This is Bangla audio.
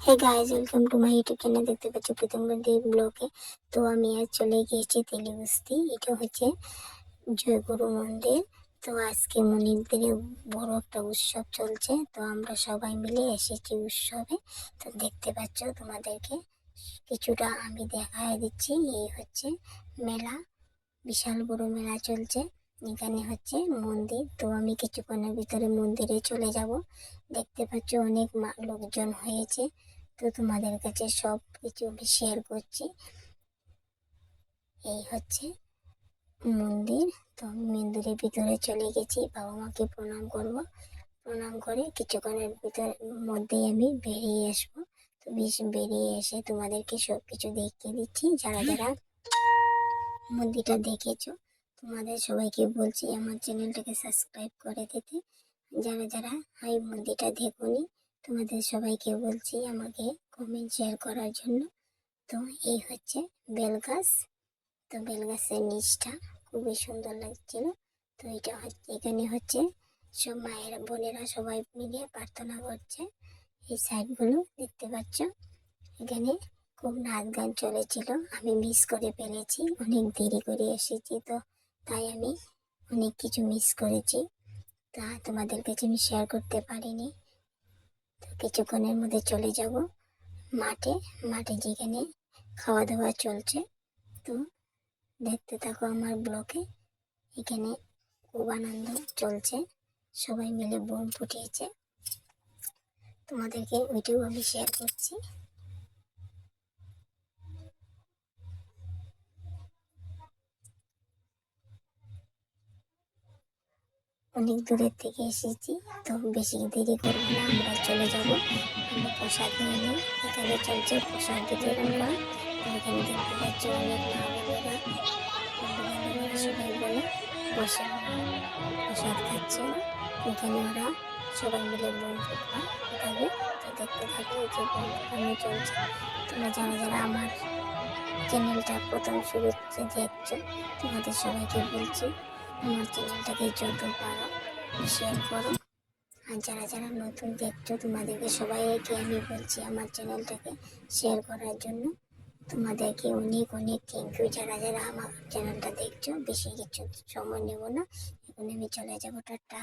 Hey guys, welcome to my YouTube channel. দেখতে পাচ্ছ প্রীতমবন্ধী ব্লগে। তো আমি আজ চলে গিয়েছি তেলিবস্তি। এটা হচ্ছে জয়গুরু মন্দির। তো আজকে মন্দিরে বড় একটা উৎসব চলছে, তো আমরা সবাই মিলে এসেছি উৎসবে। তো দেখতে পাচ্ছ, তোমাদেরকে কিছুটা আমি দেখায় দিচ্ছি। এই হচ্ছে মেলা, বিশাল বড় মেলা চলছে। এখানে হচ্ছে মন্দির। তো আমি কিছুক্ষণের ভিতরে মন্দিরে চলে যাব। দেখতে পাচ্ছ অনেক লোকজন হয়েছে। তো তোমাদের কাছে সব কিছু আমি শেয়ার করছি। এই হচ্ছে মন্দির। তো আমি মন্দিরের ভিতরে চলে গেছি, বাবা মাকে প্রণাম করব। প্রণাম করে কিছুক্ষণের মধ্যেই আমি বেরিয়ে আসবো। তো বেরিয়ে এসে তোমাদেরকে সব কিছু দেখিয়ে দিচ্ছি। যারা যারা মন্দিরটা দেখেছো, তোমাদের সবাইকে বলছি আমার চ্যানেলটাকে সাবস্ক্রাইব করে দিতে। যারা যারা এই মন্দিরটা দেখোনি, তোমাদের সবাইকে বলছি আমাকে কমেন্ট শেয়ার করার জন্য। তো এই হচ্ছে বেলগাছ। তো বেলগাছের নিচটা খুবই সুন্দর লাগছিল। তো এটা হচ্ছে, এখানে হচ্ছে সব মায়েরা বোনেরা সবাই মিলে প্রার্থনা করছে। এই সাইডগুলো দেখতে পাচ্ছ, এখানে খুব নাচ গান চলেছিল। আমি মিস করে ফেলেছি, অনেক দেরি করে এসেছি, তো তাই আমি অনেক কিছু মিস করেছি। তা তোমাদের কাছে আমি শেয়ার করতে পারিনি। তো কিছুক্ষণের মধ্যে চলে যাব মাঠে। মাঠে যেখানে খাওয়া দাওয়া চলছে। তো দেখতে থাকো আমার ব্লগে। এখানে খুব আনন্দ চলছে, সবাই মিলে বোম ফুটিয়েছে। তোমাদেরকে ওইটাও আমি শেয়ার করছি। অনেক দূরের থেকে এসেছি, তো বেশি দেরি করবো না, আমরা চলে যাব। আমরা প্রসাদ নিয়ে নিই। এখানে চলছে প্রসাদ বিতরণ করা। তো এখানে দেখতে পাচ্ছি অনেক মা বোনেরা, বন্ধু বান্ধবরা সবাই বলে বসে প্রসাদ খাচ্ছে। এখানে ওরা সবাই মিলে বোম ফুটাবে। তো দেখতে থাকো, এই যে বোম ফুটানো চলছে। তোমরা যারা যারা আমার চ্যানেলটা প্রথম শুরু দেখছো, তোমাদের সবাইকে বলছি আমার চ্যানেলটাকে যত পারো শেয়ার করো। আর যারা যারা নতুন দেখছো, তোমাদেরকে সবাইকে আমি বলছি আমার চ্যানেলটাকে শেয়ার করার জন্য। তোমাদেরকে অনেক অনেক থ্যাংক ইউ। যারা যারা আমার চ্যানেলটা দেখছো, বেশি কিছু সময় নেব না, এখন আমি চলে যাবো। টাটা।